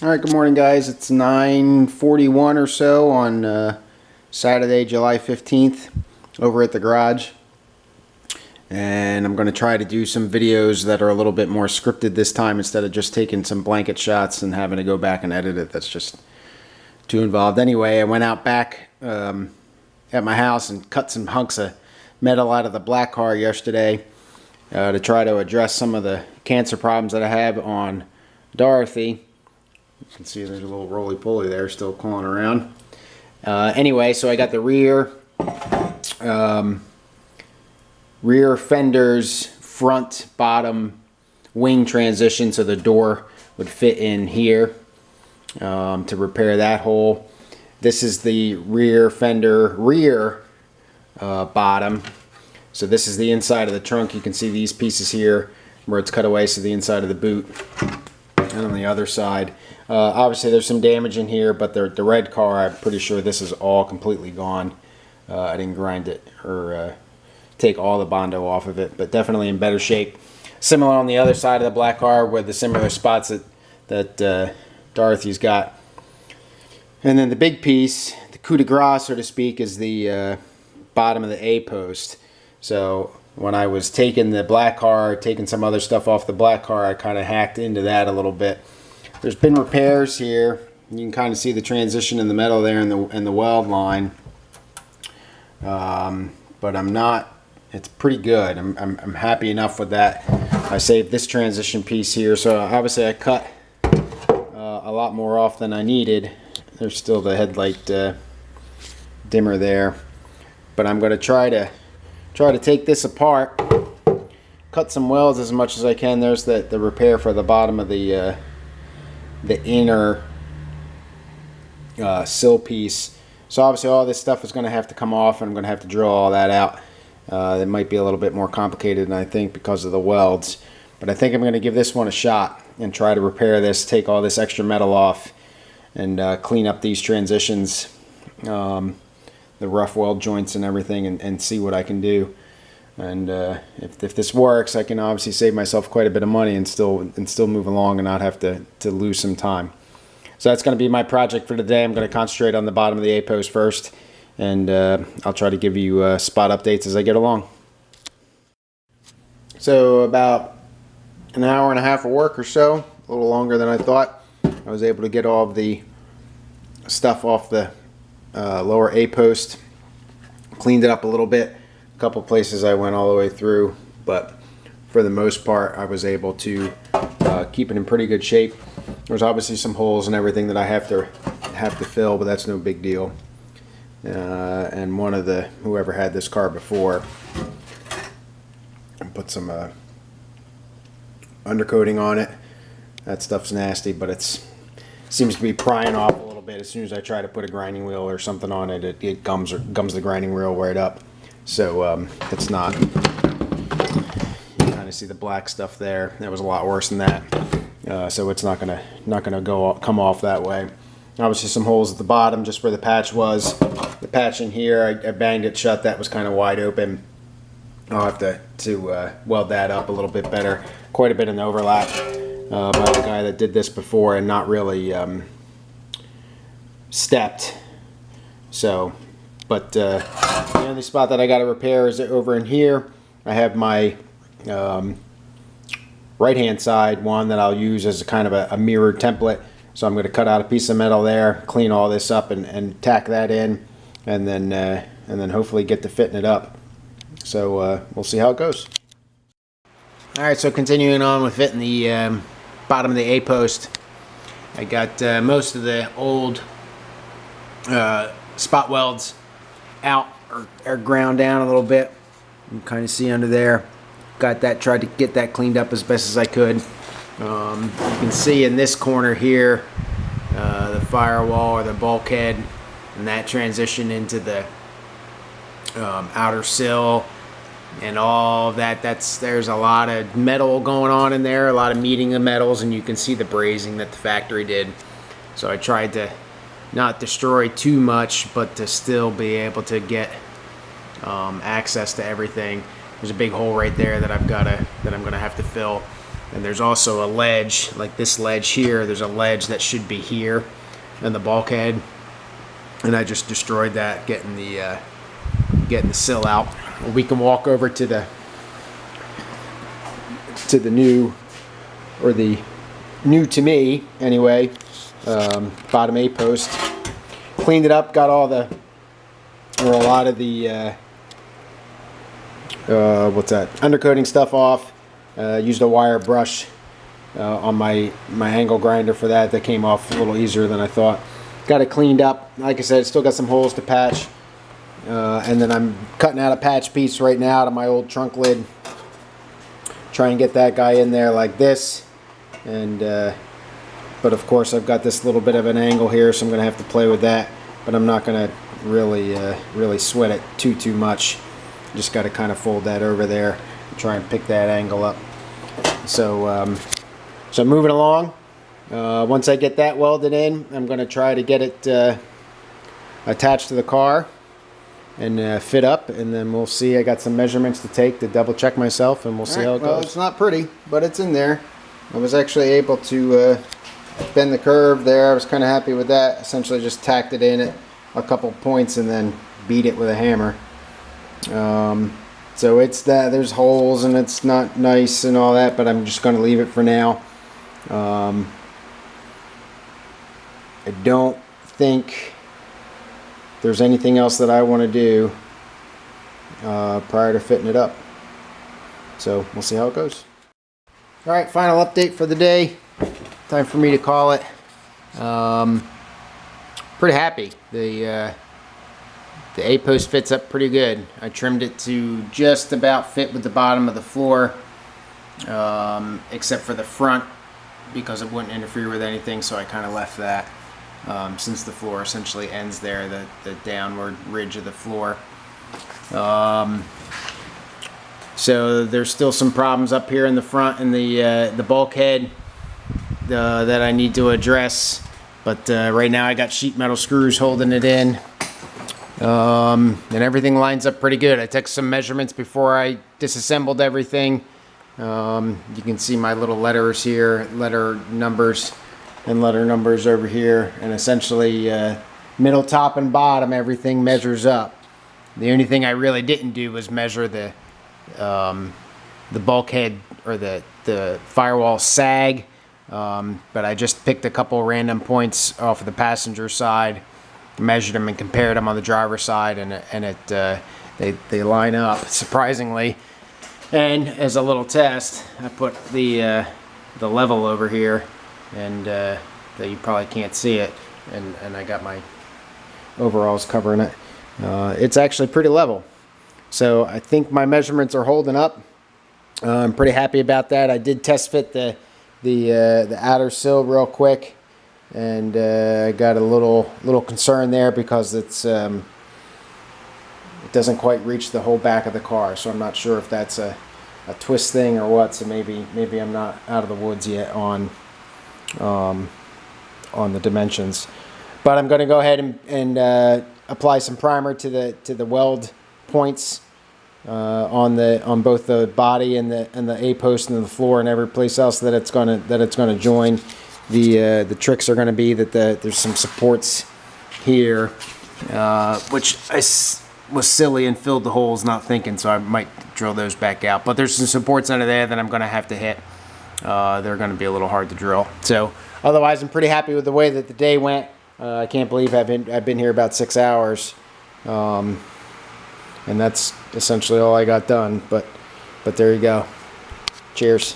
Alright, good morning guys. It's 9:41 or so on Saturday, July 15th over at the garage. And I'm going to try to do some videos that are a little bit more scripted this time instead of just taking some blanket shots and having to go back and edit it. That's just too involved. Anyway, I went out back at my house and cut some hunks of metal out of the black car yesterday to try to address some of the cancer problems that I have on Dorothy. You can see there's a little roly-poly there still crawling around. Anyway, so I got the rear fenders, front, bottom wing transition so the door would fit in here to repair that hole. This is the rear fender bottom. So this is the inside of the trunk. You can see these pieces here where it's cut away, so the inside of the boot. And on the other side, obviously there's some damage in here, but the red car, I'm pretty sure this is all completely gone. I didn't grind it or take all the Bondo off of it, but definitely in better shape. Similar on the other side of the black car with the similar spots that Dorothy's got. And then the big piece, the coup de grace, so to speak, is the bottom of the A-post. So when I was taking the black car, taking some other stuff off the black car, I kind of hacked into that a little bit. There's been repairs here. You can kind of see the transition in the metal there and the weld line. But I'm not, it's pretty good. I'm happy enough with that. I saved this transition piece here, so obviously I cut a lot more off than I needed. There's still the headlight dimmer there. But I'm going to try to take this apart, cut some welds as much as I can. There's the repair for the bottom of the inner sill piece. So obviously all this stuff is going to have to come off, and I'm going to have to drill all that out. It might be a little bit more complicated than I think because of the welds, but I think I'm going to give this one a shot and try to repair this, take all this extra metal off, and clean up these transitions, the rough weld joints and everything, and see what I can do. And if this works, I can obviously save myself quite a bit of money and still move along and not have to lose some time. So that's going to be my project for today. I'm going to concentrate on the bottom of the A-post first, and I'll try to give you spot updates as I get along. So about an hour and a half of work or so, a little longer than I thought. I was able to get all of the stuff off the lower A-post, cleaned it up a little bit. A couple places I went all the way through, but for the most part I was able to keep it in pretty good shape. There's obviously some holes and everything that I have to fill, but that's no big deal. And one of whoever had this car before put some undercoating on it. That stuff's nasty, but it seems to be prying off a little bit. As soon as I try to put a grinding wheel or something on it, it gums the grinding wheel right up. So it's not. You kind of see the black stuff there. That was a lot worse than that. So it's not gonna come off that way. Obviously some holes at the bottom, just where the patch was. The patch in here, I banged it shut. That was kind of wide open. I'll have to weld that up a little bit better. Quite a bit of an overlap by the guy that did this before and not really stepped. So, but the only spot that I got to repair is over in here. I have my right hand side one that I'll use as a kind of a mirror template. So I'm going to cut out a piece of metal there, clean all this up, and tack that in, and then hopefully get to fitting it up. So we'll see how it goes. All right, so continuing on with fitting the bottom of the A-post, I got most of the old spot welds out or ground down a little bit. You can kind of see under there. Got that, tried to get that cleaned up as best as I could. You can see in this corner here the firewall or the bulkhead, and that transition into the outer sill and all that. There's a lot of metal going on in there, a lot of meeting of metals, and you can see the brazing that the factory did. So I tried to not destroy too much, but to still be able to get access to everything. There's a big hole right there that I'm gonna have to fill. And there's also a ledge, like this ledge here. There's a ledge that should be here in the bulkhead, and I just destroyed that, getting the sill out. We can walk over to the new, or the new to me anyway, bottom A post. Cleaned it up, got all the, or a lot of the undercoating stuff off. Used a wire brush on my angle grinder for that. That came off a little easier than I thought. Got it cleaned up. Like I said, still got some holes to patch. And then I'm cutting out a patch piece right now to my old trunk lid. Try and get that guy in there like this. And but of course I've got this little bit of an angle here, so I'm going to have to play with that. But I'm not going to really sweat it too much. Just got to kind of fold that over there and try and pick that angle up. So so moving along. Once I get that welded in, I'm going to try to get it attached to the car and fit up, and then we'll see. I got some measurements to take to double check myself, and we'll see how it goes. Well, it's not pretty, but it's in there. I was actually able to bend the curve there. I was kind of happy with that. Essentially just tacked it in at a couple points and then beat it with a hammer. So it's that there's holes and it's not nice and all that, but I'm just going to leave it for now. I don't think there's anything else that I want to do prior to fitting it up. So we'll see how it goes. Alright, final update for the day. Time for me to call it. Pretty happy. The A-post fits up pretty good. I trimmed it to just about fit with the bottom of the floor, except for the front, because it wouldn't interfere with anything, so I kind of left that. Since the floor essentially ends there, the downward ridge of the floor. So there's still some problems up here in the front and the bulkhead that I need to address. But right now I got sheet metal screws holding it in. And everything lines up pretty good. I took some measurements before I disassembled everything. You can see my little letters here, letter numbers over here, and essentially middle, top, and bottom, everything measures up. The only thing I really didn't do was measure the bulkhead or the firewall sag, but I just picked a couple random points off of the passenger side, measured them and compared them on the driver's side, and they line up surprisingly. And as a little test, I put the level over here, and that you probably can't see it, and I got my overalls covering it. It's actually pretty level, so I think my measurements are holding up. I'm pretty happy about that. I did test fit the outer sill real quick, and I got a little concern there because it doesn't quite reach the whole back of the car, so I'm not sure if that's a twist thing or what. So maybe I'm not out of the woods yet on the dimensions, but I'm going to go ahead and apply some primer to the weld points on both the body and the A post and the floor and every place else that it's going to join. The tricks are going to be that there's some supports here, which I was silly and filled the holes not thinking, so I might drill those back out. But there's some supports under there that I'm going to have to hit. They're going to be a little hard to drill. So otherwise, I'm pretty happy with the way that the day went. I can't believe I've been here about 6 hours, and that's essentially all I got done. But there you go. Cheers.